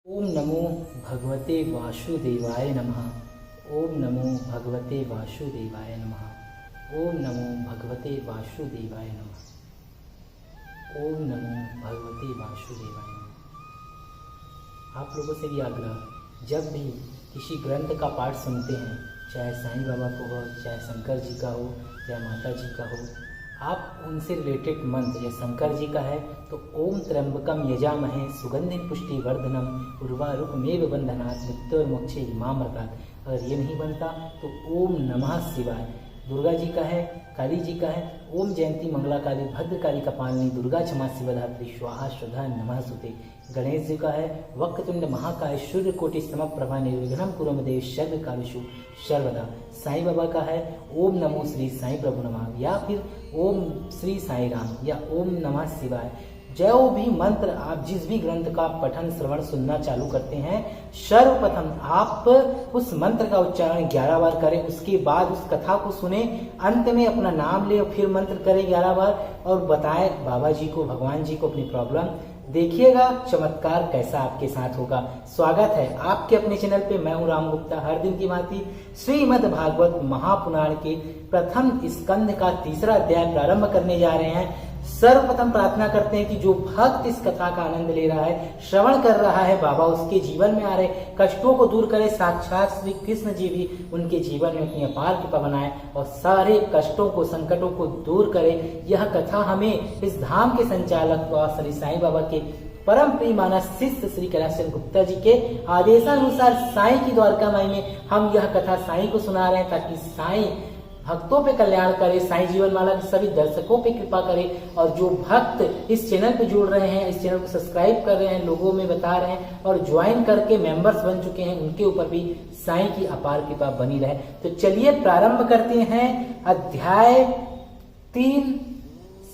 ओम नमो भगवते वासुदेवाय नमः। ओम नमो भगवते वासुदेवाय नमः। ओम नमो भगवते वासुदेवाय नमः। ओम नमो भगवते वासुदेवाय नमः। आप लोगों से भी आग्रह, जब भी किसी ग्रंथ का पाठ सुनते हैं, चाहे साईं बाबा को हो, चाहे शंकर जी का हो, चाहे माता जी का हो, आप उनसे रिलेटेड मंत्र, या शंकर जी का है तो ओम त्र्यंबकम यजामहे सुगंधि पुष्टि वर्धनम उर्वारुकमेव बंधनात् मृत्योर्मोक्षे मामृतात्। अगर ये नहीं बनता तो ओम नमः शिवाय। दुर्गा जी का है, काली जी का है, ओम जयंती मंगला काली भद्रकाली कपालिनी दुर्गा क्षमा शिवधात्री स्वाहा स्वधा नमः सुते। गणेश जी का है, वक्रतुंड महाकाय सूर्य कोटि समप्रभा निर्विघ्नं कुरु मे देव सर्वकार्येषु सर्वदा। साईं बाबा का है ओम नमो श्री साईं प्रभु नमः, या फिर ओम श्री साईं राम, या ओम नमः शिवाय। जो भी मंत्र आप जिस भी ग्रंथ का पठन श्रवण सुनना चालू करते हैं, सर्वप्रथम आप उस मंत्र का उच्चारण 11 बार करें। उसके बाद उस कथा को सुने, अंत में अपना नाम ले और फिर मंत्र करें 11 बार और बताएं बाबा जी को, भगवान जी को अपनी प्रॉब्लम। देखिएगा चमत्कार कैसा आपके साथ होगा। स्वागत है आपके अपने चैनल पे। मैं हूं राम गुप्ता। हर दिन की भांति श्रीमद् भागवत महापुराण के प्रथम स्कंद का 3रा अध्याय प्रारंभ करने जा रहे हैं। सर्वप्रथम प्रार्थना करते हैं कि जो भक्त इस कथा का आनंद ले रहा है, श्रवण कर रहा है, बाबा उसके जीवन में आ रहे कष्टों को दूर करे। साक्षात श्री कृष्ण जी भी उनके जीवन में अपनी अपार कृपा बनाए और सारे कष्टों को, संकटों को दूर करे। यह कथा हमें इस धाम के संचालक व श्री साईं बाबा के परम प्रिय मानस शिष्य श्री कैलाश चंद्र गुप्ता जी के आदेशानुसार साईं की द्वारका माई में हम यह कथा साईं को सुना रहे हैं, ताकि साईं भक्तों पे कल्याण करे, साईं जीवन माला के सभी दर्शकों पे कृपा करे। और जो भक्त इस चैनल पे जुड़ रहे हैं, इस चैनल को सब्सक्राइब कर रहे हैं, लोगों में बता रहे हैं और ज्वाइन करके मेंबर्स बन चुके हैं, उनके ऊपर भी साईं की अपार कृपा बनी रहे। तो चलिए प्रारंभ करते हैं अध्याय 3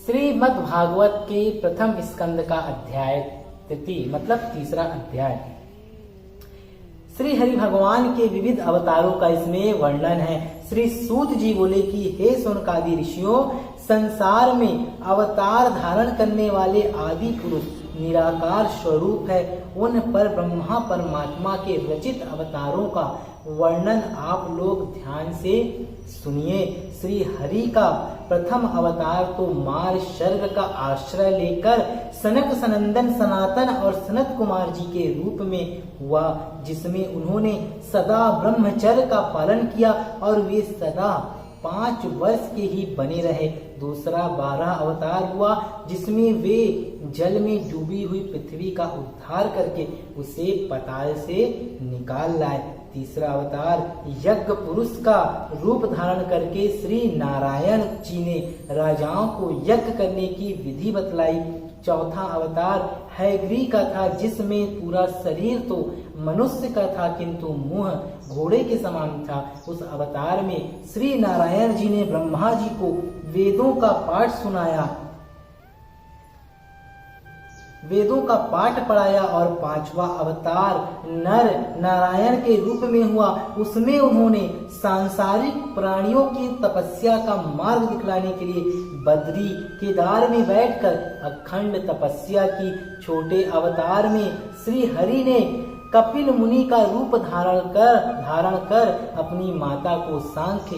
श्रीमद् भागवत के प्रथम स्कंद का अध्याय 3, मतलब 3रा अध्याय। श्री हरि भगवान के विविध अवतारों का इसमें वर्णन है। श्री सूत जी बोले कि हे शौनकादि ऋषियों, संसार में अवतार धारण करने वाले आदि पुरुष निराकार स्वरूप है। उन पर ब्रह्मा परमात्मा के रचित अवतारों का वर्णन आप लोग ध्यान से सुनिए। श्री हरि का प्रथम अवतार तो मार शर्ग का आश्रय लेकर सनक सनंदन सनातन और सनत कुमार जी के रूप में हुआ, जिसमें उन्होंने सदा ब्रह्मचर्य का पालन किया और वे सदा 5 वर्ष के ही बने रहे। दूसरा 12 अवतार हुआ, जिसमें वे जल में डूबी हुई पृथ्वी का उद्धार करके उसे पताल से निकाल लाए। तीसरा अवतार यज्ञ पुरुष का रूप धारण करके श्री नारायण जी ने राजाओं को यज्ञ करने की विधि बतलाई। चौथा अवतार हैग्री का था, जिसमें पूरा शरीर तो मनुष्य का था किंतु मुंह घोड़े के समान था। उस अवतार में श्री नारायण जी ने ब्रह्मा जी को वेदों का पाठ सुनाया, वेदों का पाठ पढ़ाया। और 5वां अवतार नर नारायण के रूप में हुआ, उसमें उन्होंने सांसारिक प्राणियों की तपस्या का मार्ग दिखलाने के लिए बद्री केदार में बैठकर अखंड तपस्या की। छोटे अवतार में श्री हरि ने कपिल मुनि का रूप धारण कर अपनी माता को सांख्य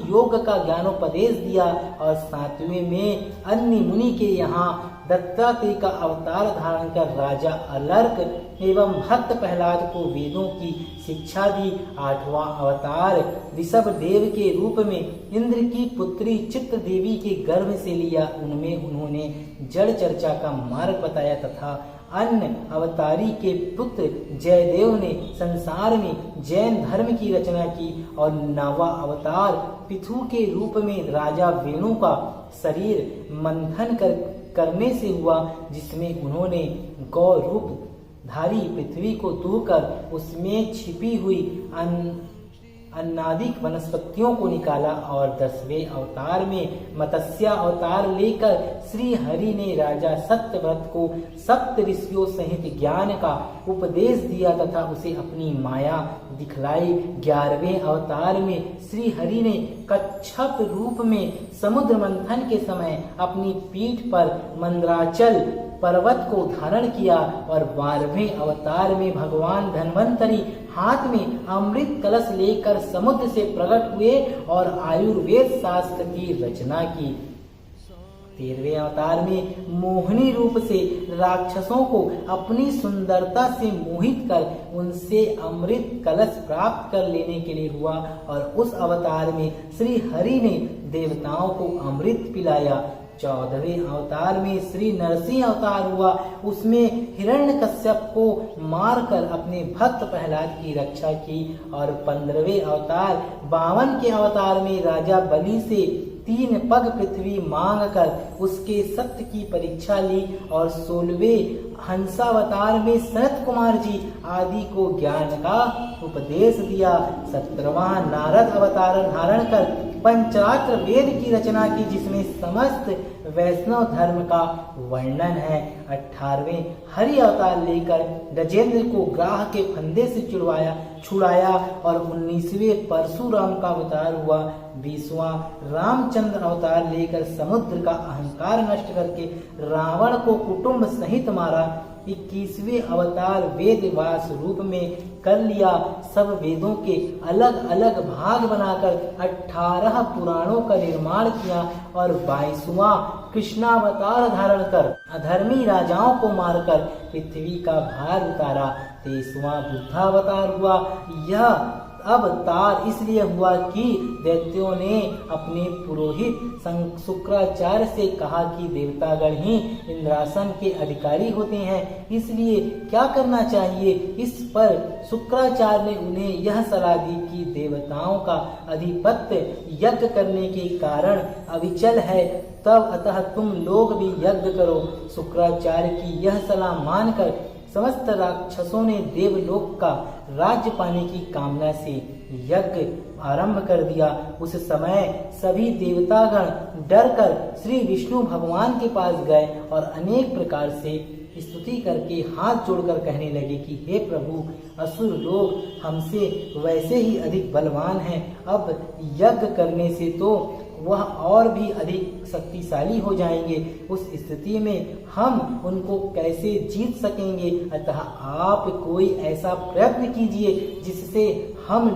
योग का ज्ञानोपदेश दिया। और 7वें में अन्य मुनि के यहाँ दत्तात्रेय का अवतार धारण कर राजा अलर्क एवं भक्त प्रहलाद को वेदों की शिक्षा दी। 8वां अवतार ऋषभ देव के रूप में इंद्र की पुत्री चित्र देवी के गर्भ से लिया। उनमें उन्होंने जड़ चर्चा का मार्ग बताया तथा अन्य अवतारी के पुत्र जयदेव ने संसार में जैन धर्म की रचना की। और 9वां अवतार पृथु के रूप में राजा वेणु का शरीर मंथन करने से हुआ, जिसमें उन्होंने गौ रूप धारी पृथ्वी को दूहकर उसमें छिपी हुई अन्नादिक वनस्पतियों को निकाला। और 10वें अवतार में मत्स्य अवतार लेकर श्री हरि ने राजा सत्यव्रत को सप्त ऋषियों सहित ज्ञान का उपदेश दिया तथा उसे अपनी माया दिखलाई। 11वें अवतार में श्री हरि ने कच्छप रूप में समुद्र मंथन के समय अपनी पीठ पर मंदराचल पर्वत को धारण किया और 12वें अवतार में भगवान धन्वंतरी हाथ में अमृत कलश लेकर समुद्र से प्रकट हुए और आयुर्वेद शास्त्र की रचना की। 13वें अवतार में मोहिनी रूप से राक्षसों को अपनी सुंदरता से मोहित कर उनसे अमृत कलश प्राप्त कर लेने के लिए हुआ और उस अवतार में श्री हरि ने देवताओं को अमृत पिलाया। 14वें अवतार में श्री नरसिंह अवतार हुआ, उसमें हिरण्यकश्यप को मारकर अपने भक्त प्रहलाद की रक्षा की। और 15वें अवतार 52 के अवतार में राजा बलि से 3 पग पृथ्वी मांग कर उसके सत्य की परीक्षा ली। और 16वें हंसावतार में सनत कुमार जी आदि को ज्ञान का उपदेश दिया। 17वां नारद अवतार धारण कर पंचात्र वेद की रचना की, जिसमें समस्त वैष्णव धर्म का वर्णन है। 18वें हरि अवतार लेकर गजेंद्र को ग्राह के फंदे से छुड़ाया और 19वें परशुराम का अवतार हुआ। 20वां रामचंद्र अवतार लेकर समुद्र का अहंकार नष्ट करके रावण को कुटुंब सहित मारा। 21वें अवतार वेद व्यास रूप में कर लिया। सब वेदों के अलग अलग भाग बनाकर 18 पुराणों का निर्माण किया। और 22वां कृष्णावतार धारण कर अधर्मी राजाओं को मारकर पृथ्वी का भार उतारा। 23वां बुद्धावतार हुआ। यह अवतार इसलिए हुआ कि दैत्यों ने अपने पुरोहित शुक्राचार्य से कहा कि देवतागण ही इंद्रासन के अधिकारी होते हैं, इसलिए क्या करना चाहिए। इस पर शुक्राचार्य ने उन्हें यह सलाह दी कि देवताओं का अधिपत्य यज्ञ करने के कारण अविचल है, तब अतः तुम लोग भी यज्ञ करो। शुक्राचार्य की यह सलाह मानकर समस्त राक्षसों ने देवलोक का राज्य पाने की कामना से यज्ञ आरंभ कर दिया। उस समय सभी देवतागण डरकर श्री विष्णु भगवान के पास गए और अनेक प्रकार से स्तुति करके हाथ जोड़कर कहने लगे कि हे प्रभु, असुर लोग हमसे वैसे ही अधिक बलवान हैं, अब यज्ञ करने से तो वह और भी अधिक शक्तिशाली हो जाएंगे। उस स्थिति में हम उनको कैसे जीत सकेंगे। अतः आप कोई ऐसा प्रयत्न कीजिए जिससे हम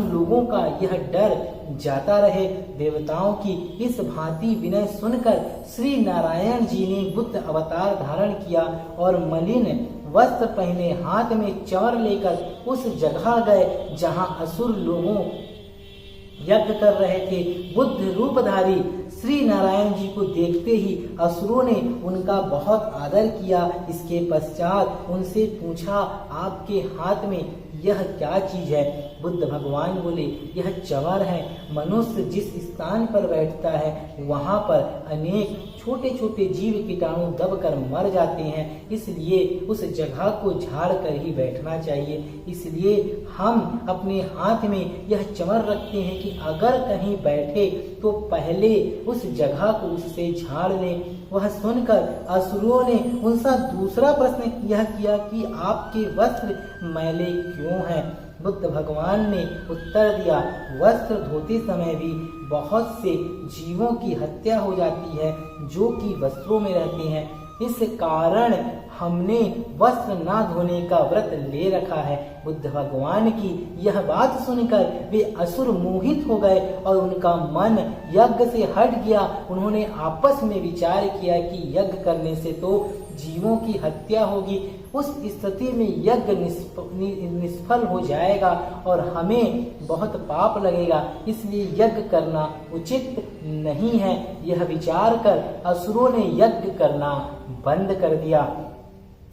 लोगों का यह डर जाता रहे। देवताओं की इस भांति विनय सुनकर श्री नारायण जी ने बुद्ध अवतार धारण किया और मलिन वस्त्र पहने हाथ में चंवर लेकर उस जगह गए जहां असुर लोगों यज्ञ कर रहे थे। बुद्ध रूपधारी श्री नारायण जी को देखते ही असुरों ने उनका बहुत आदर किया। इसके पश्चात उनसे पूछा, आपके हाथ में यह क्या चीज है। बुद्ध भगवान बोले, यह चंवर है। मनुष्य जिस स्थान पर बैठता है वहां पर अनेक छोटे छोटे जीव कीटाणु दबकर मर जाते हैं, इसलिए उस जगह को झाड़ कर ही बैठना चाहिए। इसलिए हम अपने हाथ में यह चंवर रखते हैं कि अगर कहीं बैठे तो पहले उस जगह को उससे झाड़ लें। वह सुनकर असुरों ने उनसे दूसरा प्रश्न यह किया कि आपके वस्त्र मैले क्यों हैं। बुद्ध भगवान ने उत्तर दिया, वस्त्र धोते समय भी बहुत से जीवों की हत्या हो जाती है जो कि वस्त्रों में रहते हैं, इस कारण हमने वस्त्र ना धोने का व्रत ले रखा है। बुद्ध भगवान की यह बात सुनकर वे असुर मोहित हो गए और उनका मन यज्ञ से हट गया। उन्होंने आपस में विचार किया कि यज्ञ करने से तो जीवों की हत्या होगी, उस स्थिति में यज्ञ निष्फल हो जाएगा और हमें बहुत पाप लगेगा, इसलिए यज्ञ करना उचित नहीं है। यह विचार कर असुरों ने यज्ञ करना बंद कर दिया।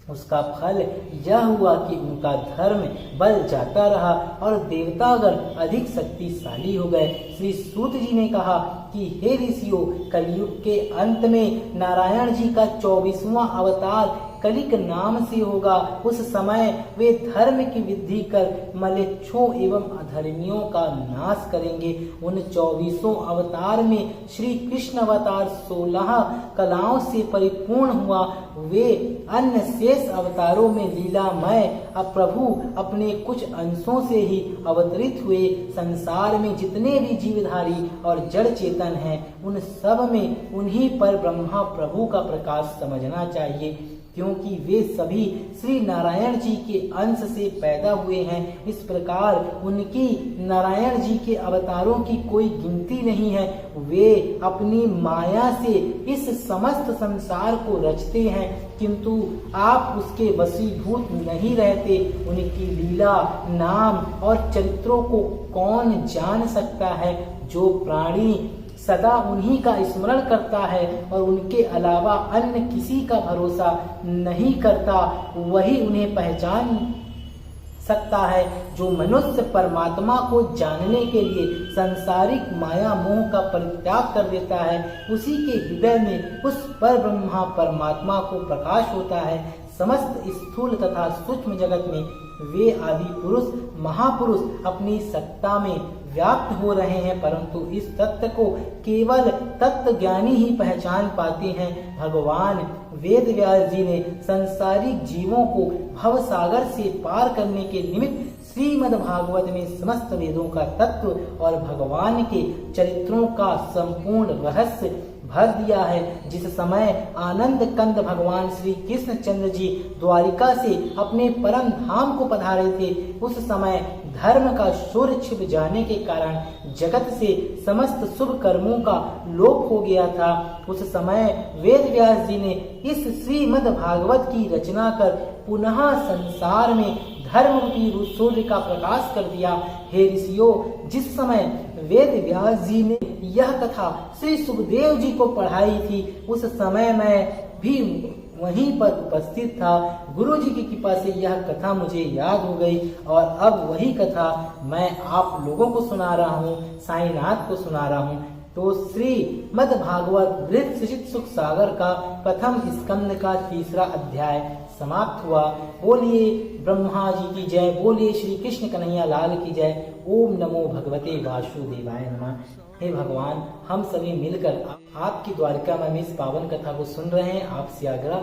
उसका फल यह हुआ कि उनका धर्म बल जाता रहा और देवतागण अधिक शक्तिशाली हो गए। श्री सूत जी ने कहा कि हे ऋषियों, कलयुग के अंत में नारायण जी का 24वां अवतार कलिक नाम से होगा। उस समय वे धर्म की वृद्धि कर मलेच्छों एवं अधर्मियों का नाश करेंगे। उन 24 अवतार में श्री कृष्ण अवतार 16 कलाओं से परिपूर्ण हुआ। वे अन्य शेष अवतारों में लीलामय प्रभु अपने कुछ अंशों से ही अवतरित हुए। संसार में जितने भी जीवधारी और जड़ चेतन हैं, उन सब में उन्हीं पर ब्रह्मा प्रभु का प्रकाश समझना चाहिए, क्योंकि वे सभी श्री नारायण जी के अंश से पैदा हुए हैं। इस प्रकार उनकी नारायण जी के अवतारों की कोई गिनती नहीं है। वे अपनी माया से इस समस्त संसार को रचते हैं, किंतु आप उसके वशीभूत नहीं रहते। उनकी लीला, नाम और चरित्रों को कौन जान सकता है? जो प्राणी सदा उन्हीं का स्मरण करता है और उनके अलावा अन्य किसी का भरोसा नहीं करता, वही उन्हें पहचान सकता है। जो मनुष्य परमात्मा को जानने के लिए सांसारिक माया मोह का परित्याग कर देता है, उसी के हृदय में उस पर ब्रह्मा परमात्मा को प्रकाश होता है। समस्त स्थूल तथा सूक्ष्म जगत में वे आदि पुरुष महापुरुष अपनी सत्ता में व्याप्त हो रहे हैं, परंतु इस तत्व को केवल तत्व ज्ञानी ही पहचान पाते हैं। भगवान वेद व्यास जी ने संसारिक जीवों को भव सागर से पार करने के निमित्त श्रीमद् भागवत में समस्त वेदों का तत्व और भगवान के चरित्रों का संपूर्ण रहस्य भर दिया है। जिस समय आनंद कंद भगवान श्री कृष्ण चंद्र जी द्वारिका से अपने परम धाम को पधारे थे, उस समय धर्म का सूर्य छिप जाने के कारण जगत से समस्त शुभ कर्मों का लोप हो गया था। उस समय वेद व्यास जी ने इस श्रीमद् भागवत की रचना कर पुनः संसार में धर्म रूपी सूर्य का प्रकाश कर दिया। हे ऋषियों, जिस समय वेद व्यास जी ने यह कथा श्री सुखदेव जी को पढ़ाई थी, उस समय मैं भी वहीं पर उपस्थित था। गुरु जी की कृपा से यह कथा मुझे याद हो गई और अब वही कथा मैं आप लोगों को सुना रहा हूँ, साईनाथ को सुना रहा हूँ। तो श्रीमद् भागवत वृत्त सचित सुख सागर का प्रथम स्कंद का 3रा अध्याय समाप्त हुआ। बोलिए ब्रह्मा जी की जय, बोलिए श्री कृष्ण कन्हैया लाल की जय। ओम नमो भगवते वासुदेवाय नमः। हे भगवान, हम सभी मिलकर आपकी द्वारिका में इस पावन कथा को सुन रहे हैं। आपसे आग्रह